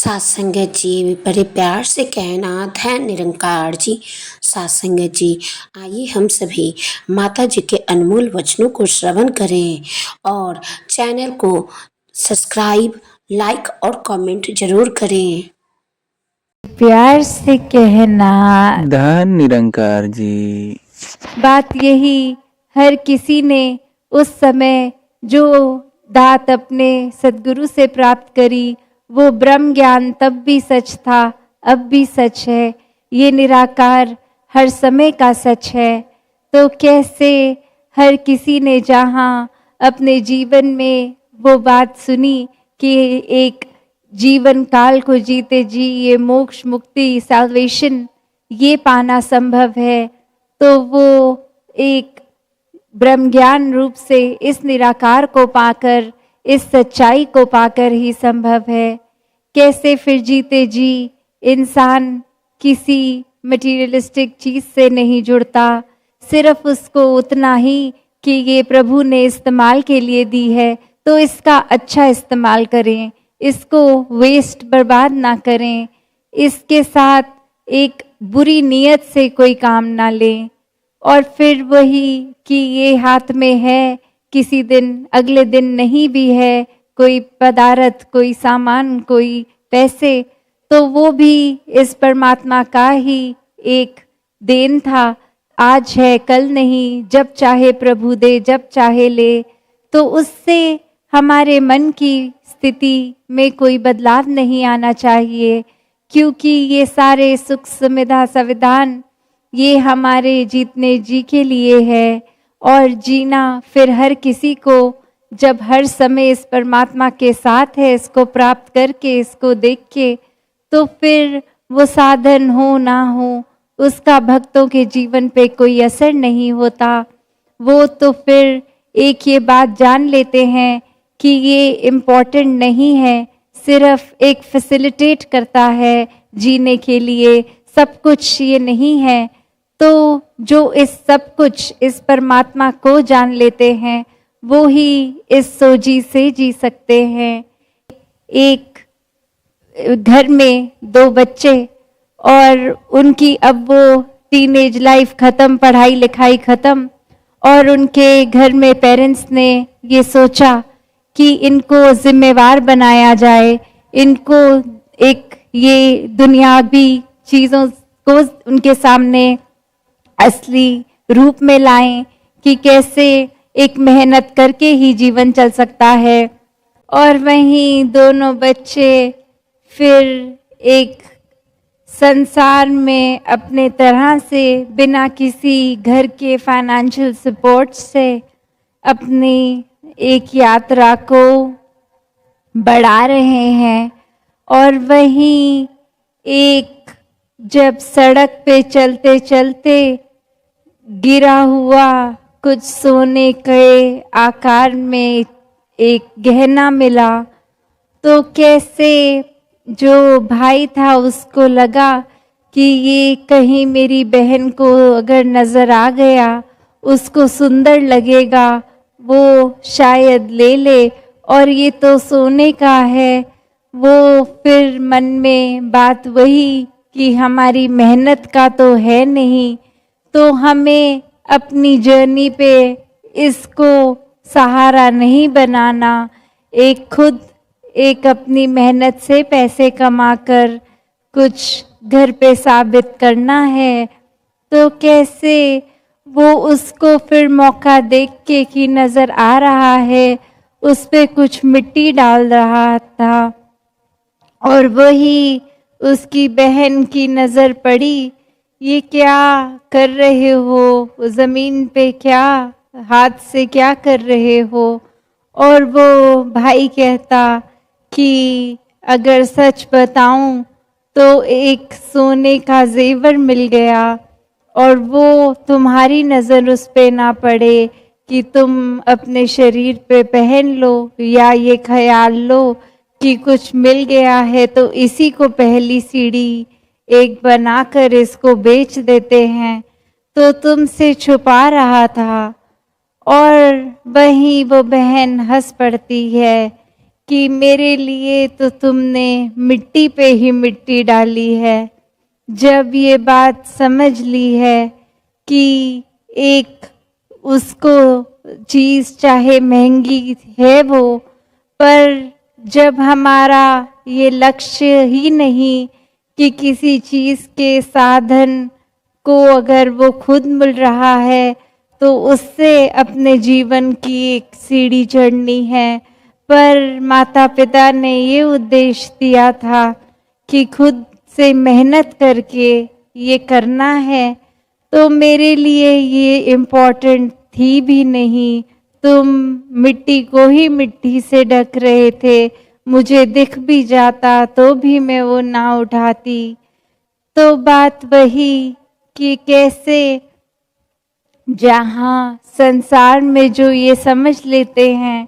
सात संगत जी बड़े प्यार से कहना धैर्य निरंकार जी। सात संगत जी, आइए हम सभी माता जी के अनमोल वचनों को श्रवण करें और चैनल को सब्सक्राइब, लाइक और कमेंट जरूर करें। प्यार से कहना धन निरंकार जी। बात यही, हर किसी ने उस समय जो दात अपने सद्गुरु से प्राप्त करी, वो ब्रह्म ज्ञान तब भी सच था, अब भी सच है। ये निराकार हर समय का सच है। तो कैसे हर किसी ने जहाँ अपने जीवन में वो बात सुनी कि एक जीवन काल को जीते जी ये मोक्ष, मुक्ति, सैल्वेशन ये पाना संभव है, तो वो एक ब्रह्म ज्ञान रूप से इस निराकार को पाकर, इस सच्चाई को पाकर ही संभव है। कैसे फिर जीते जी इंसान किसी मटीरियलिस्टिक चीज से नहीं जुड़ता, सिर्फ उसको उतना ही कि ये प्रभु ने इस्तेमाल के लिए दी है तो इसका अच्छा इस्तेमाल करें, इसको वेस्ट बर्बाद ना करें, इसके साथ एक बुरी नीयत से कोई काम ना लें। और फिर वही कि ये हाथ में है, किसी दिन अगले दिन नहीं भी है, कोई पदार्थ, कोई सामान, कोई पैसे, तो वो भी इस परमात्मा का ही एक देन था। आज है कल नहीं, जब चाहे प्रभु दे, जब चाहे ले। तो उससे हमारे मन की स्थिति में कोई बदलाव नहीं आना चाहिए, क्योंकि ये सारे सुख सुविधा संविधान ये हमारे जीतने जी के लिए है। और जीना फिर हर किसी को, जब हर समय इस परमात्मा के साथ है, इसको प्राप्त करके, इसको देख के, तो फिर वो साधन हो ना हो उसका भक्तों के जीवन पे कोई असर नहीं होता। वो तो फिर एक ये बात जान लेते हैं कि ये इम्पोर्टेंट नहीं है, सिर्फ एक फैसिलिटेट करता है जीने के लिए, सब कुछ ये नहीं है। तो जो इस सब कुछ, इस परमात्मा को जान लेते हैं, वो ही इस सोजी से जी सकते हैं। एक घर में दो बच्चे और उनकी अब वो टीनेज लाइफ खत्म, पढ़ाई लिखाई खत्म, और उनके घर में पेरेंट्स ने ये सोचा कि इनको जिम्मेवार बनाया जाए, इनको एक ये दुनियावी चीज़ों को उनके सामने असली रूप में लाएं कि कैसे एक मेहनत करके ही जीवन चल सकता है। और वहीं दोनों बच्चे फिर एक संसार में अपने तरह से बिना किसी घर के फाइनेंशियल सपोर्ट से अपनी एक यात्रा को बढ़ा रहे हैं। और वहीं एक जब सड़क पे चलते चलते गिरा हुआ कुछ सोने के आकार में एक गहना मिला, तो कैसे जो भाई था उसको लगा कि ये कहीं मेरी बहन को अगर नज़र आ गया, उसको सुंदर लगेगा, वो शायद ले ले, और ये तो सोने का है। वो फिर मन में बात वही कि हमारी मेहनत का तो है नहीं, तो हमें अपनी जर्नी पे इसको सहारा नहीं बनाना, एक खुद एक अपनी मेहनत से पैसे कमाकर कुछ घर पे साबित करना है। तो कैसे वो उसको फिर मौका देख के कि नज़र आ रहा है, उस पे कुछ मिट्टी डाल रहा था, और वही उसकी बहन की नज़र पड़ी, ये क्या कर रहे हो, ज़मीन पे क्या, हाथ से क्या कर रहे हो। और वो भाई कहता कि अगर सच बताऊं तो एक सोने का जेवर मिल गया, और वो तुम्हारी नज़र उस पे ना पड़े कि तुम अपने शरीर पे पहन लो, या ये ख्याल लो कि कुछ मिल गया है तो इसी को पहली सीढ़ी एक बनाकर इसको बेच देते हैं, तो तुमसे छुपा रहा था। और वहीं वो बहन हंस पड़ती है कि मेरे लिए तो तुमने मिट्टी पे ही मिट्टी डाली है। जब ये बात समझ ली है कि एक उसको चीज़ चाहे महंगी है वो, पर जब हमारा ये लक्ष्य ही नहीं कि किसी चीज़ के साधन को अगर वो खुद मिल रहा है तो उससे अपने जीवन की एक सीढ़ी चढ़नी है, पर माता पिता ने ये उद्देश्य दिया था कि खुद से मेहनत करके ये करना है, तो मेरे लिए ये इम्पोर्टेंट थी भी नहीं। तुम मिट्टी को ही मिट्टी से ढक रहे थे, मुझे दिख भी जाता तो भी मैं वो ना उठाती। तो बात वही कि कैसे जहाँ संसार में जो ये समझ लेते हैं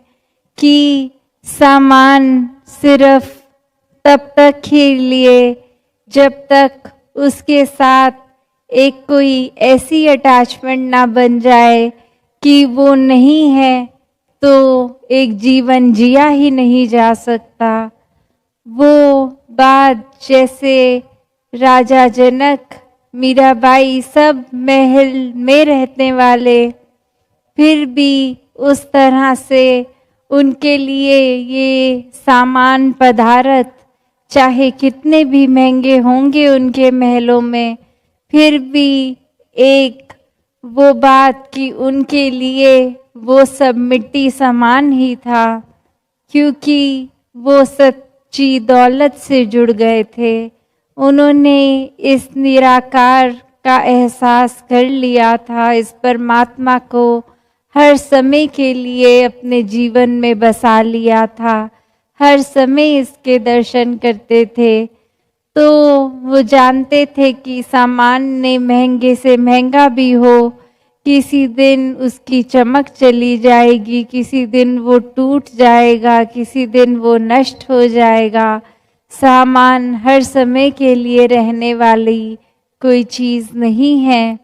कि सामान सिर्फ तब तक ही लिए जब तक उसके साथ एक कोई ऐसी अटैचमेंट ना बन जाए कि वो नहीं है तो एक जीवन जिया ही नहीं जा सकता। वो बात जैसे राजा जनक, मीराबाई सब महल में रहने वाले, फिर भी उस तरह से उनके लिए ये सामान पदार्थ चाहे कितने भी महंगे होंगे उनके महलों में, फिर भी एक वो बात कि उनके लिए वो सब मिट्टी समान ही था, क्योंकि वो सच्ची दौलत से जुड़ गए थे। उन्होंने इस निराकार का एहसास कर लिया था, इस परमात्मा को हर समय के लिए अपने जीवन में बसा लिया था, हर समय इसके दर्शन करते थे। तो वो जानते थे कि सामान्य महंगे से महंगा भी हो, किसी दिन उसकी चमक चली जाएगी, किसी दिन वो टूट जाएगा, किसी दिन वो नष्ट हो जाएगा। सामान हर समय के लिए रहने वाली कोई चीज़ नहीं है।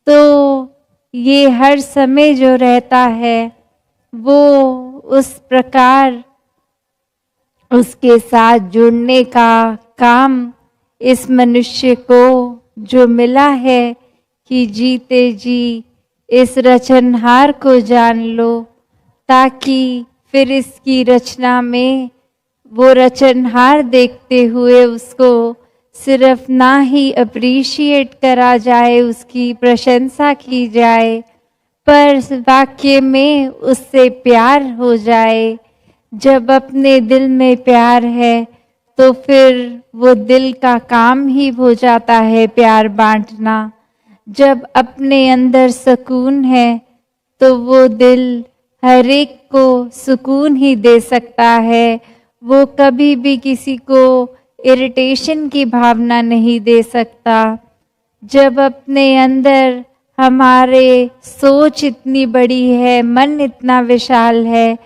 तो ये हर समय जो रहता है वो उस प्रकार उसके साथ जुड़ने का काम इस मनुष्य को जो मिला है कि जीते जी इस रचनहार को जान लो, ताकि फिर इसकी रचना में वो रचनहार देखते हुए उसको सिर्फ ना ही अप्रिशिएट करा जाए, उसकी प्रशंसा की जाए, पर वाक्य में उससे प्यार हो जाए। जब अपने दिल में प्यार है तो फिर वो दिल का काम ही हो जाता है प्यार बांटना। जब अपने अंदर सुकून है तो वो दिल हर एक को सुकून ही दे सकता है, वो कभी भी किसी को इरिटेशन की भावना नहीं दे सकता। जब अपने अंदर हमारे सोच इतनी बड़ी है, मन इतना विशाल है,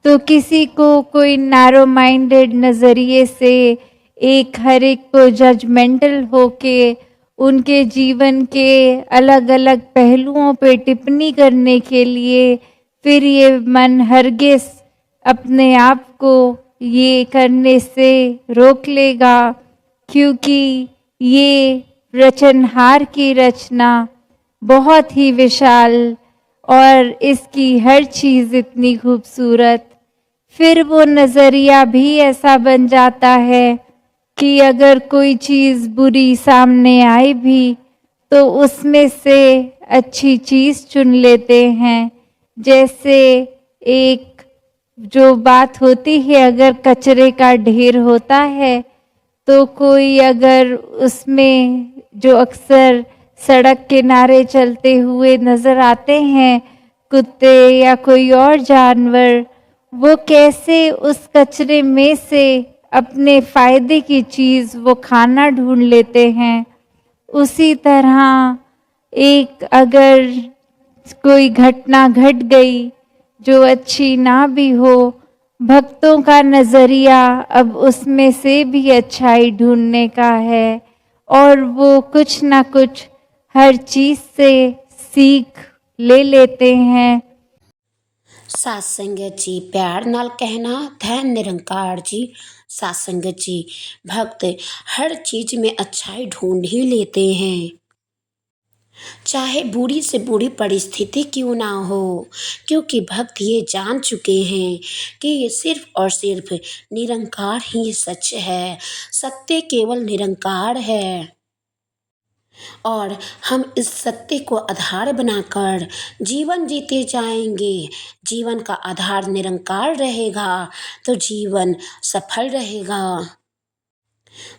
तो किसी को कोई नैरो माइंडेड नज़रिए से एक हर एक को जजमेंटल होके उनके जीवन के अलग अलग पहलुओं पे टिप्पणी करने के लिए फिर ये मन हरगिज़ अपने आप को ये करने से रोक लेगा, क्योंकि ये रचनहार की रचना बहुत ही विशाल और इसकी हर चीज़ इतनी खूबसूरत। फिर वो नज़रिया भी ऐसा बन जाता है कि अगर कोई चीज़ बुरी सामने आए भी तो उसमें से अच्छी चीज़ चुन लेते हैं। जैसे एक जो बात होती है, अगर कचरे का ढेर होता है तो कोई अगर उसमें जो अक्सर सड़क किनारे चलते हुए नज़र आते हैं कुत्ते या कोई और जानवर, वो कैसे उस कचरे में से अपने फ़ायदे की चीज़ वो खाना ढूंढ लेते हैं। उसी तरह एक अगर कोई घटना घट गई जो अच्छी ना भी हो, भक्तों का नज़रिया अब उसमें से भी अच्छाई ढूंढने का है और वो कुछ ना कुछ हर चीज़ से सीख ले लेते हैं। सात संगत जी प्यार नाल कहना धैन निरंकार जी। सात संगत जी भक्त हर चीज में अच्छाई ढूंढ ही लेते हैं, चाहे बुरी से बुरी परिस्थिति क्यों ना हो, क्योंकि भक्त ये जान चुके हैं कि ये सिर्फ और सिर्फ निरंकार ही सच है, सत्य केवल निरंकार है। और हम इस सत्य को आधार बनाकर जीवन जीते जाएंगे। जीवन का आधार निरंकार रहेगा तो जीवन सफल रहेगा,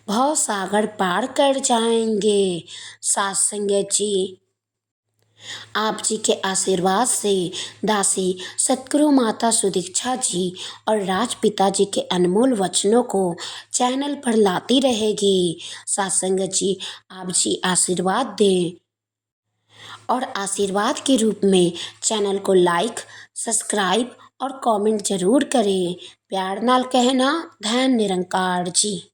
भव सागर पार कर जाएंगे। सात संगत जी आप जी के आशीर्वाद से दासी सतगुरु माता सुदीक्षा जी और राजपिता जी के अनमोल वचनों को चैनल पर लाती रहेगी। सात संगत जी आप जी आशीर्वाद दें और आशीर्वाद के रूप में चैनल को लाइक, सब्सक्राइब और कमेंट जरूर करें। प्यार नाल कहना धैन निरंकार जी।